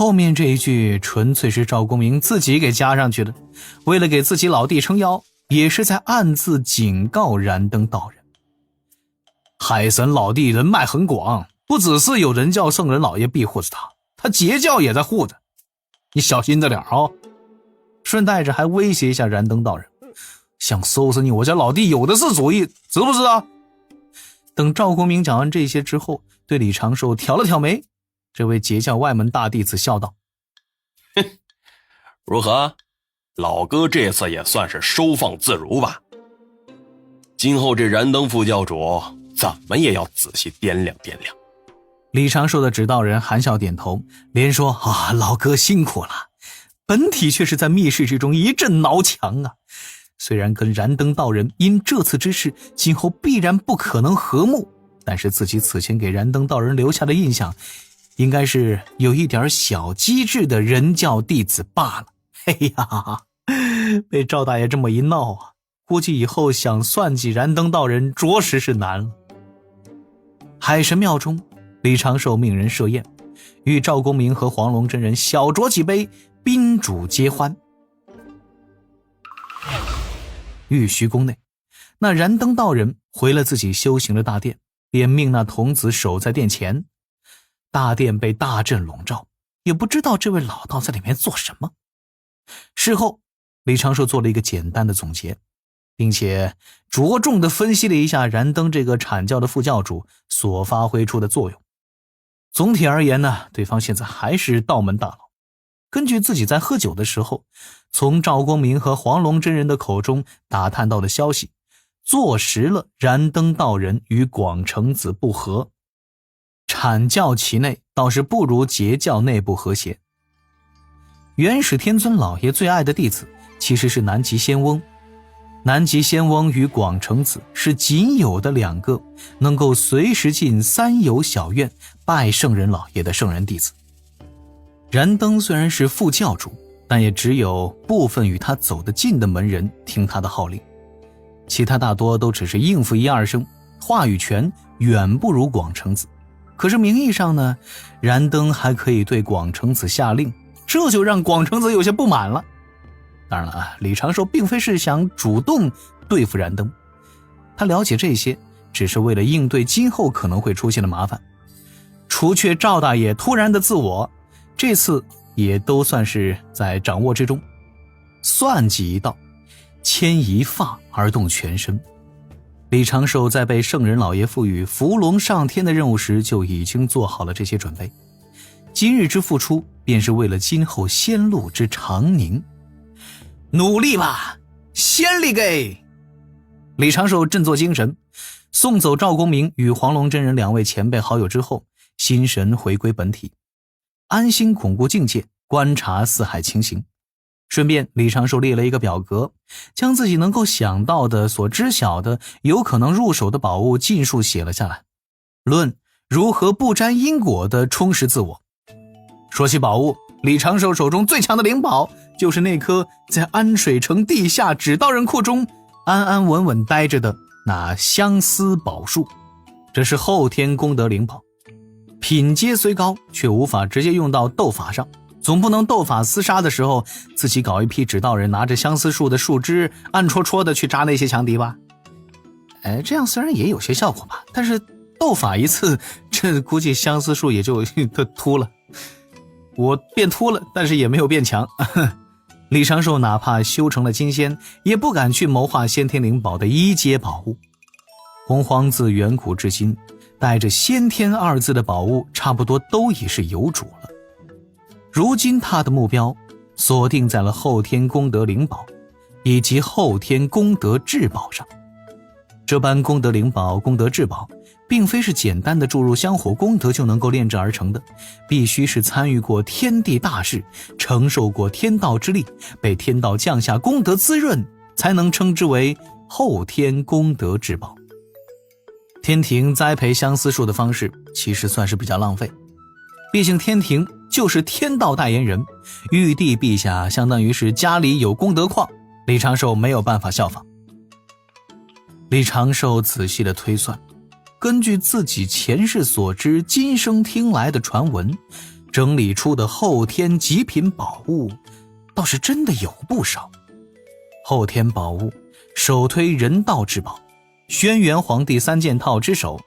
后面这一句纯粹是赵公明自己给加上去的，为了给自己老弟撑腰，也是在暗自警告燃灯道人。海神老弟人脉很广，不只是有人教圣人老爷庇护着他截教也在护着，你小心着点啊！顺带着还威胁一下燃灯道人，想收拾你我家老弟有的是主意，知不知道？等赵公明讲完这些之后，对李长寿挑了挑眉，这位截教外门大弟子笑道：如何？老哥这次也算是收放自如吧。今后这燃灯副教主怎么也要仔细掂量掂量。李长寿的指导人含笑点头，连说老哥辛苦了。本体却是在密室之中一阵挠墙啊。虽然跟燃灯道人因这次之事今后必然不可能和睦，但是自己此前给燃灯道人留下的印象应该是有一点小机智的人教弟子罢了。嘿呀，被赵大爷这么一闹啊，估计以后想算计燃灯道人着实是难了。海神庙中，李长寿命人设宴，与赵公明和黄龙真人小酌几杯，宾主皆欢。玉虚宫内，那燃灯道人回了自己修行的大殿，便命那童子守在殿前。大殿被大阵笼罩，也不知道这位老道在里面做什么。事后，李长寿做了一个简单的总结，并且着重地分析了一下燃灯这个阐教的副教主所发挥出的作用。总体而言呢，对方现在还是道门大佬。根据自己在喝酒的时候从赵公明和黄龙真人的口中打探到的消息，坐实了燃灯道人与广成子不和。阐教其内倒是不如截教内部和谐。元始天尊老爷最爱的弟子其实是南极仙翁，南极仙翁与广成子是仅有的两个能够随时进三游小院拜圣人老爷的圣人弟子。燃灯虽然是副教主，但也只有部分与他走得近的门人听他的号令，其他大多都只是应付一二声，话语权远不如广成子。可是名义上呢，燃灯还可以对广成子下令，这就让广成子有些不满了。当然了，李长寿并非是想主动对付燃灯，他了解这些只是为了应对今后可能会出现的麻烦。除却赵大爷突然的自我，这次也都算是在掌握之中。算计一道，牵一发而动全身。李长寿在被圣人老爷赋予伏龙上天的任务时就已经做好了这些准备，今日之付出便是为了今后仙路之长宁。努力吧，先力给！李长寿振作精神，送走赵公明与黄龙真人两位前辈好友之后，心神回归本体，安心巩固境界，观察四海情形。顺便李长寿列了一个表格，将自己能够想到的所知晓的有可能入手的宝物尽数写了下来，论如何不沾因果的充实自我。说起宝物，李长寿手中最强的灵宝就是那棵在安水城地下指道人库中安安稳稳待着的那相思宝树。这是后天功德灵宝，品阶虽高，却无法直接用到斗法上，总不能斗法厮杀的时候自己搞一批指道人拿着相思树的树枝暗戳戳的去扎那些强敌吧。这样虽然也有些效果吧，但是斗法一次，这估计相思树也就秃了。我变秃了，但是也没有变强。李长寿哪怕修成了金仙，也不敢去谋划先天灵宝的一阶宝物。洪荒自远古至今，带着先天二字的宝物差不多都已是有主了。如今他的目标锁定在了后天功德灵宝以及后天功德至宝上。这般功德灵宝、功德至宝并非是简单的注入香火功德就能够炼制而成的，必须是参与过天地大事，承受过天道之力，被天道降下功德滋润，才能称之为后天功德至宝。天庭栽培相思树的方式其实算是比较浪费，毕竟天庭就是天道代言人，玉帝陛下相当于是家里有功德矿，李长寿没有办法效仿。李长寿仔细的推算，根据自己前世所知今生听来的传闻，整理出的后天极品宝物倒是真的有不少。后天宝物首推人道之宝，轩辕皇帝3件套之首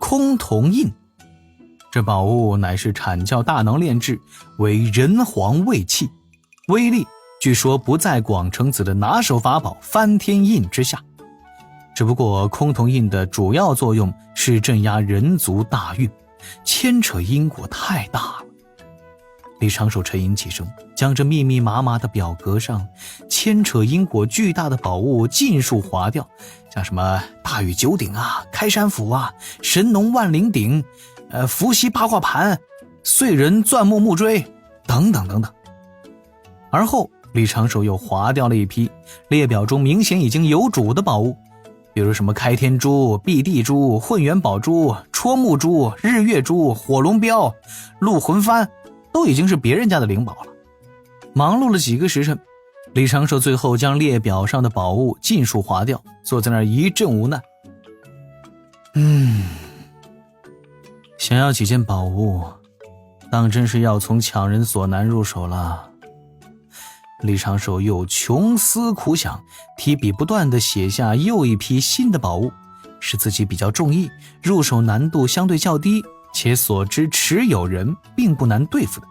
崆峒印。这宝物乃是阐教大能炼制，为人皇卫器，威力据说不在广成子的拿手法宝翻天印之下。只不过崆峒印的主要作用是镇压人族大运，牵扯因果太大了。李长寿沉吟几声，将这密密麻麻的表格上牵扯因果巨大的宝物尽数划掉，像什么大禹九鼎啊、开山斧啊、神农万灵鼎、伏羲八卦盘、燧人钻木木锥等等等等。而后李长寿又划掉了一批列表中明显已经有主的宝物，比如什么开天珠、碧地珠、混元宝珠、戳木珠、日月珠、火龙镖、鹿魂幡，都已经是别人家的灵宝了。忙碌了几个时辰，李长寿最后将列表上的宝物尽数划掉，坐在那儿一阵无奈。想要几件宝物，当真是要从强人所难入手了。李长寿又穷思苦想，提笔不断地写下又一批新的宝物，使自己比较中意，入手难度相对较低，且所知持有人并不难对付的。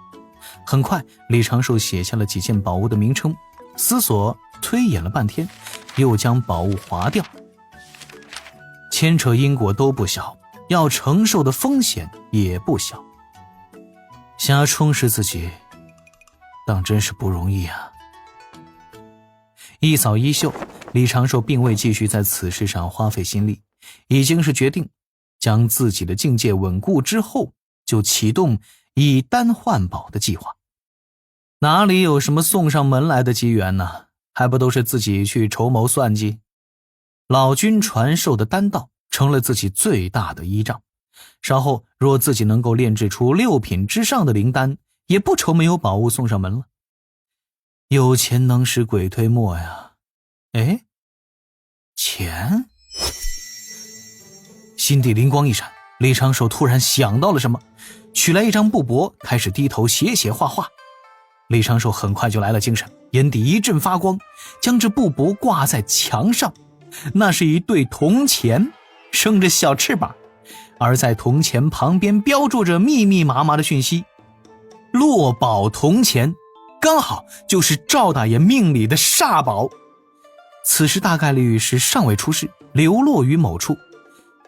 很快李长寿写下了几件宝物的名称，思索推演了半天，又将宝物划掉。牵扯因果都不小，要承受的风险也不小，想要充实自己当真是不容易啊。一扫衣袖，李长寿并未继续在此事上花费心力，已经是决定将自己的境界稳固之后，就启动以单换宝的计划。哪里有什么送上门来的机缘呢？还不都是自己去筹谋算计？老君传授的丹道成了自己最大的依仗，稍后若自己能够炼制出6品之上的灵丹，也不愁没有宝物送上门了。有钱能使鬼推磨呀。钱？心底灵光一闪，李长寿突然想到了什么，取来一张布帛，开始低头写写画画。李长寿很快就来了精神，眼底一阵发光，将这布帛挂在墙上。那是一对铜钱，生着小翅膀，而在铜钱旁边标注着密密麻麻的讯息。落宝铜钱，刚好就是赵大爷命里的煞宝，此时大概率是尚未出世，流落于某处。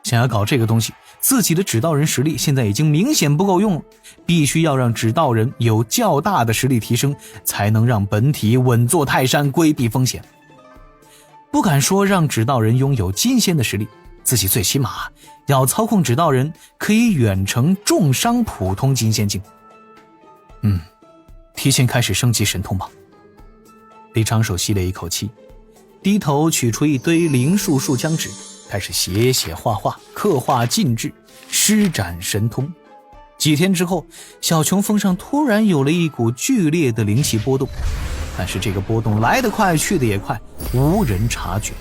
想要搞这个东西，自己的指导人实力现在已经明显不够用了，必须要让指导人有较大的实力提升，才能让本体稳坐泰山，规避风险。不敢说让指导人拥有金仙的实力，自己最起码要操控指导人可以远程重伤普通金仙境。提前开始升级神通吧。李长寿吸了一口气，低头取出一堆灵树树浆纸，开始写写画画，刻画禁制，施展神通。几天之后，小琼峰上突然有了一股剧烈的灵气波动，但是这个波动来得快去得也快，无人察觉。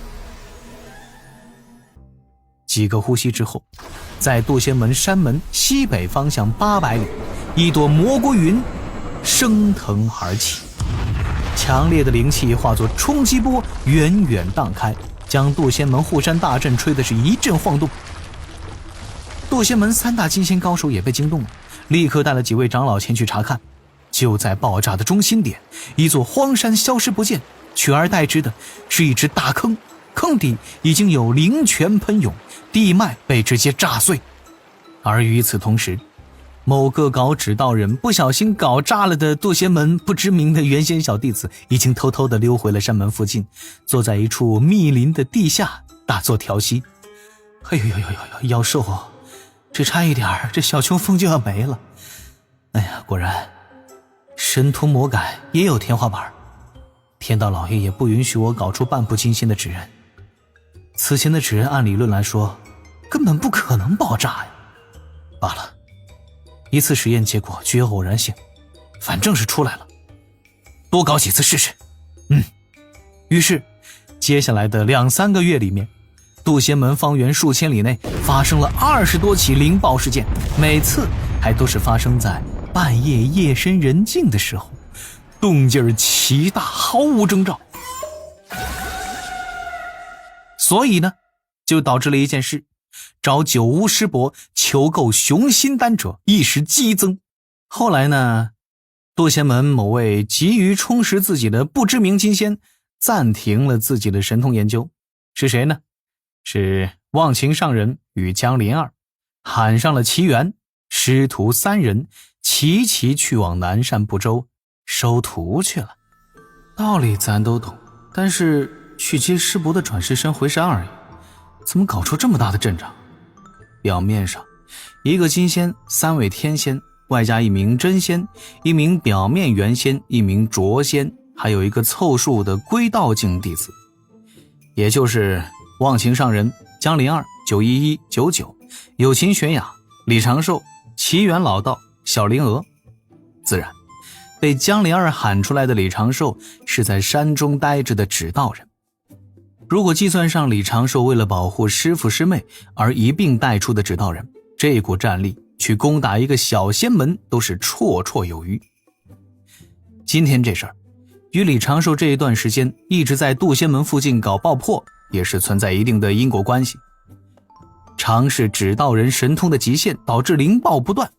几个呼吸之后，在渡仙门山门西北方向800里，一朵蘑菇云升腾而起，强烈的灵气化作冲击波，远远荡开，将渡仙门护山大阵吹的是一阵晃动。渡仙门3大金仙高手也被惊动了，立刻带了几位长老前去查看。就在爆炸的中心点，一座荒山消失不见，取而代之的是一只大坑，坑底已经有灵泉喷涌，地脉被直接炸碎。而与此同时，某个搞指导人不小心搞炸了的渡仙门不知名的原先小弟子，已经偷偷地溜回了山门附近，坐在一处密林的地下打坐调息。妖兽啊，只差一点这小琼峰就要没了。哎呀，果然神通魔改也有天花板，天道老爷也不允许我搞出半步金仙的纸人。此前的纸人按理论来说根本不可能爆炸呀。罢了，一次实验结果具有偶然性，反正是出来了，多搞几次试试。于是接下来的2-3个月里面，渡仙门方圆数千里内发生了20多起灵爆事件，每次还都是发生在半夜夜深人静的时候，动静奇大，毫无征兆。所以呢，就导致了一件事，找九巫师伯求购雄心丹者一时激增。后来呢，堕仙门某位急于充实自己的不知名金仙暂停了自己的神通研究。是谁呢？是忘情上人与江林儿喊上了齐元，师徒3人齐齐去往南赡部洲收徒去了。道理咱都懂，但是去接师伯的转世身回山而已，怎么搞出这么大的阵仗？表面上一个金仙，3位天仙，外加1名真仙，1名表面元仙，1名浊仙，还有一个凑数的归道境弟子，也就是忘情上人、江林儿、911、99、有情玄雅、李长寿、齐元老道、小灵娥。自然被江林儿喊出来的李长寿是在山中待着的指道人。如果计算上李长寿为了保护师父师妹而一并带出的指道人，这股战力去攻打一个小仙门都是绰绰有余。今天这事儿与李长寿这一段时间一直在渡仙门附近搞爆破也是存在一定的因果关系。尝试指道人神通的极限，导致灵爆不断，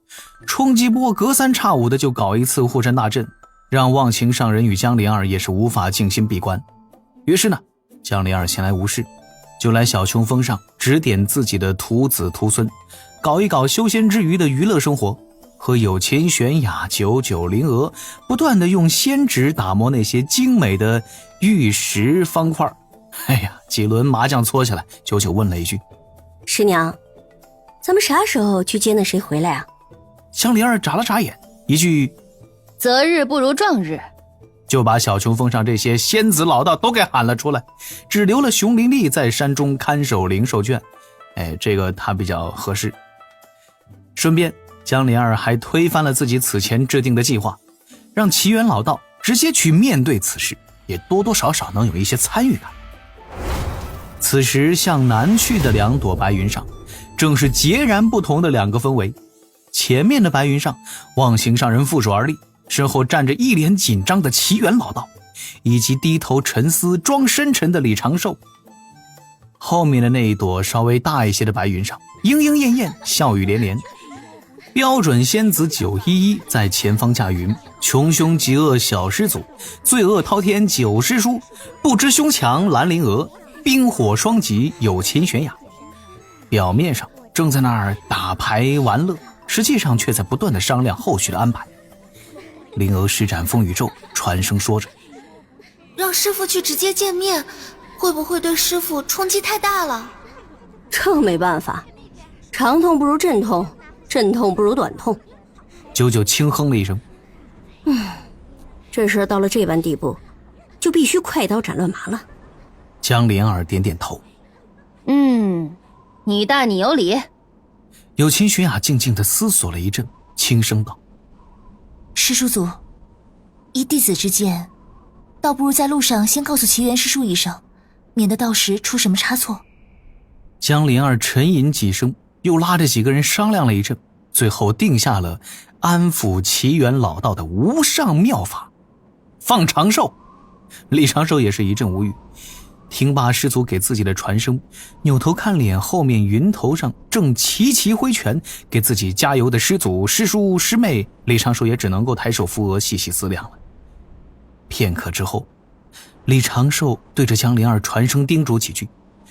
冲击波隔三差五的就搞一次护山大阵，让忘情上人与江林儿也是无法静心闭关。于是呢，江林儿闲来无事，就来小琼峰上指点自己的徒子徒孙，搞一搞修仙之余的娱乐生活，和有情玄雅、99、灵娥不断的用仙指打磨那些精美的玉石方块。哎呀，几轮麻将搓下来，99问了一句：师娘，咱们啥时候去接那谁回来啊？江灵儿眨了眨眼，一句择日不如撞日，就把小琼峰上这些仙子老道都给喊了出来，只留了熊林丽在山中看守灵兽圈。这个他比较合适。顺便江灵儿还推翻了自己此前制定的计划，让齐元老道直接去面对此事，也多多少少能有一些参与感。此时向南去的2朵白云上，正是截然不同的2个氛围。前面的白云上，忘情上人负手而立，身后站着一脸紧张的齐元老道，以及低头沉思装深沉的李长寿。后面的那一朵稍微大一些的白云上，莺莺燕燕，笑语连连。标准仙子911在前方驾云，穷凶极恶小师祖，罪恶滔天9师叔，不知凶强兰陵娥，冰火双极有情玄雅。表面上正在那儿打牌玩乐，实际上却在不断的商量后续的安排。灵娥施展风雨咒，传声说着：让师父去直接见面，会不会对师父冲击太大了？这没办法，长痛不如阵痛，阵痛不如短痛。99轻哼了一声：这事到了这般地步，就必须快刀斩乱麻了。江灵儿点点头：你大你有理。有情玄雅静静地思索了一阵，轻声道：师叔祖，依弟子之见，倒不如在路上先告诉齐元师叔一声，免得到时出什么差错。江灵儿沉吟几声，又拉着几个人商量了一阵，最后定下了安抚齐元老道的无上妙法：放长寿。李长寿也是一阵无语，听罢师祖给自己的传声，扭头看脸后面云头上正齐齐挥拳给自己加油的师祖师叔师妹，李长寿也只能够抬手扶额，细细思量了。片刻之后，李长寿对着江灵儿传声叮嘱几句，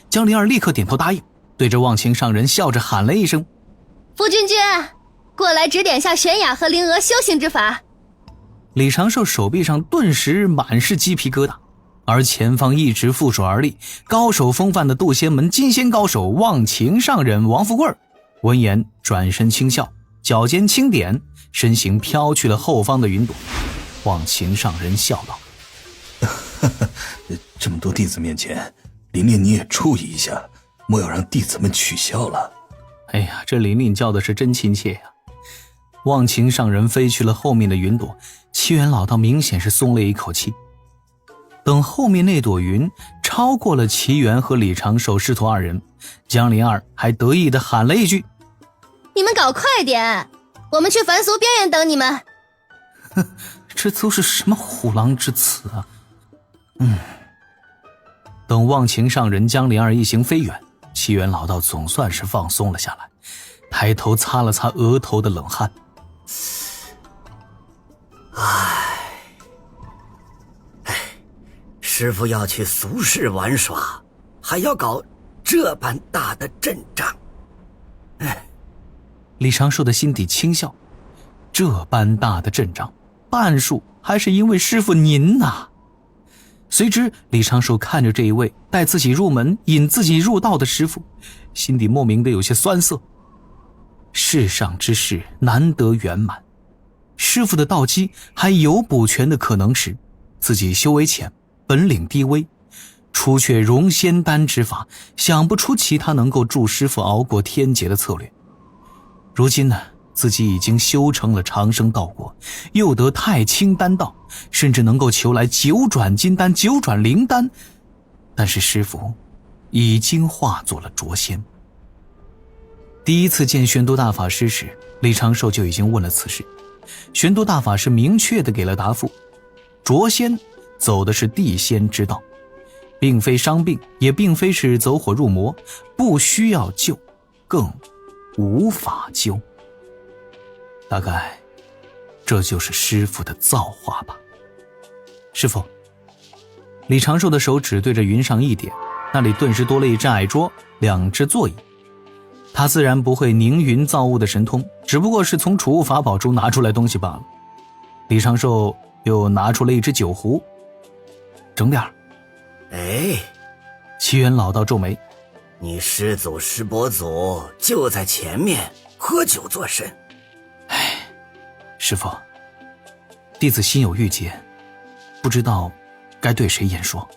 江灵儿立刻点头答应，对着忘情上人笑着喊了一声：夫君君，过来指点下玄雅和灵娥修行之法。李长寿手臂上顿时满是鸡皮疙瘩，而前方一直负手而立高手风范的渡仙门金仙高手忘情上人王富贵闻言转身轻笑，脚尖轻点，身形飘去了后方的云朵。忘情上人笑道：这么多弟子面前，琳琳你也注意一下，莫要让弟子们取笑了。哎呀，这琳琳叫的是真亲切呀。忘情上人飞去了后面的云朵，齐元老道明显是松了一口气。等后面那朵云超过了齐元和李长寿师徒2人，江灵儿还得意地喊了一句：你们搞快点，我们去凡俗边缘等你们。这都是什么虎狼之词啊！等忘情上人将灵儿一行飞远，齐元老道总算是放松了下来，抬头擦了擦额头的冷汗。师父要去俗世玩耍，还要搞这般大的阵仗。李长寿的心底轻笑，这般大的阵仗，半数还是因为师父您呐。随之李长寿看着这一位带自己入门引自己入道的师父，心底莫名的有些酸涩。世上之事难得圆满，师父的道基还有补全的可能时，自己修为浅，本领低微，除却融仙丹之法，想不出其他能够助师父熬过天劫的策略。如今呢，自己已经修成了长生道果，又得太清丹道，甚至能够求来9转金丹、9转灵丹，但是师父已经化作了浊仙。第一次见玄都大法师时，李长寿就已经问了此事，玄都大法师明确地给了答复：浊仙走的是地仙之道，并非伤病，也并非是走火入魔，不需要救，更无法救。大概这就是师父的造化吧。师父，李长寿的手指对着云上一点，那里顿时多了一只矮桌，2只座椅。他自然不会凝云造物的神通，只不过是从储物法宝中拿出来东西罢了。李长寿又拿出了一只酒壶，整点儿。齐元老道皱眉，你师祖师伯祖就在前面，喝酒作甚？师父，弟子心有郁结，不知道该对谁言说。